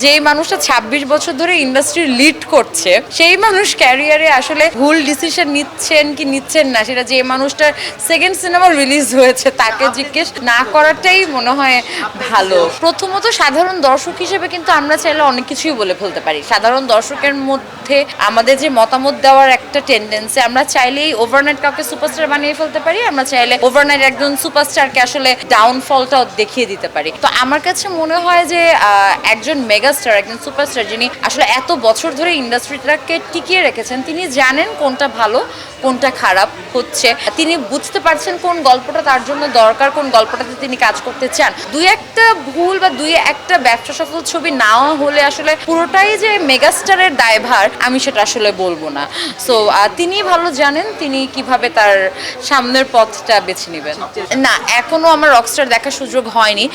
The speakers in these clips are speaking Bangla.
যেই মানুষটা ২৬ বছর ধরে ইন্ডাস্ট্রি লিড করছে সেই মানুষ ক্যারিয়ারে আসলে ভুল ডিসিশন নিচ্ছেন কি নিচ্ছেন না সেটা যে মানুষটার সেকেন্ড সিনেমা রিলিজ হয়েছে তাকে জিজ্ঞেস না করাটাই মনে হয় ভালো। প্রথমত সাধারণ দর্শক হিসেবে কিন্তু আমরা চাইলে অনেক কিছুই বলে ফেলতে পারি। সাধারণ দর্শকের মধ্যে আমাদের যে মতামত দেওয়ার একটা টেন্ডেন্সি, আমরা চাইলেই ওভারনাইট কাউকে সুপারস্টার বানিয়ে ফেলতে পারি, আমরা চাইলে ওভারনাইট একজন সুপারস্টারকে আসলে ডাউনফলটাও দেখিয়ে দিতে পারি। তো আমার কাছে মনে হয় যে একজন মেগাস্টার, একজন সুপারস্টার যিনি আসলে এত বছর ধরে ইন্ডাস্ট্রিটাকে টিকিয়ে রেখেছেন, তিনি জানেন কোনটা ভালো কোনটা খারাপ হচ্ছে, তিনি বুঝতে পারছেন কোন গল্পটা তার জন্য দরকার, কোন গল্পটাতে তিনি কাজ করতে চান। দুই একটা ভুল বা দুই একটা ব্যবসা সফল ছবি নাও হলে আসলে পুরোটাই যে মেগাস্টারের দায়ভার আমি সেটা আসলে বলবো না। সো তিনি ভালো জানেন তিনি কিভাবে তার সামনের পথটা বেছে নেবেন। না, এখনো আমার রকস্টার দেখার সুযোগ হয়নি।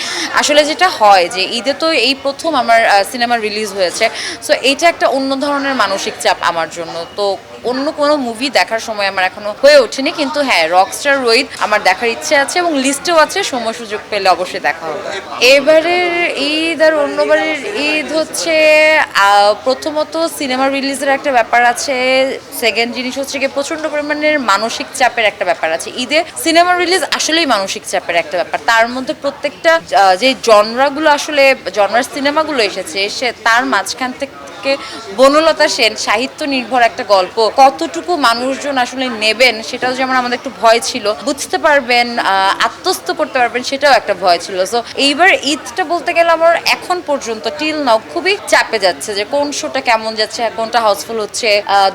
আসলে যেটা হয় যে ঈদে তো এই প্রথম আমার সিনেমা রিলিজ হয়েছে, সো এইটা একটা অন্য ধরনের মানসিক চাপ আমার জন্য। তো অন্য কোনো মুভি দেখার সময় আমার এখনো হয়ে ওঠেনি, কিন্তু হ্যাঁ, রকস্টার রোহিত আমার দেখার ইচ্ছে আছে এবং লিস্টেও আছে, সময় সুযোগ পেলে অবশ্যই দেখা হবে। এবারের ঈদ আর অন্যবারের ঈদ হচ্ছে প্রথমত সিনেমা রিলিজের একটা ব্যাপার আছে, সেকেন্ড জিনিস হচ্ছে কি প্রচণ্ড পরিমাণের মানসিক চাপের একটা ব্যাপার আছে। ঈদে সিনেমা রিলিজ আসলেই মানসিক চাপের একটা ব্যাপার। তার মধ্যে প্রত্যেকটা যে জনরাগুলো আসলে জনরার সিনেমাগুলো এসেছে তার মাঝখান থেকে বনলতা সেন সাহিত্য নির্ভর একটা গল্প কতটুকু মানুষজন আসলে নেবেন সেটাও যেমন আমাদের একটু ভয় ছিল, বুঝতে পারবেন আত্মস্থ করতে পারবেন সেটাও একটা ভয় ছিল। সো এইবার ঈদটা বলতে গেলে আমার এখন পর্যন্ত টিল নাও খুবই চাপে যাচ্ছে যে কোন শোটা কেমন যাচ্ছে, কোনটা হাউসফুল হচ্ছে,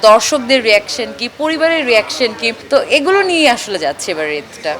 দর্শকদের রিয়াকশন কি, পরিবারের রিয়াকশন কি, তো এগুলো নিয়ে আসলে যাচ্ছে এবার ঈদটা।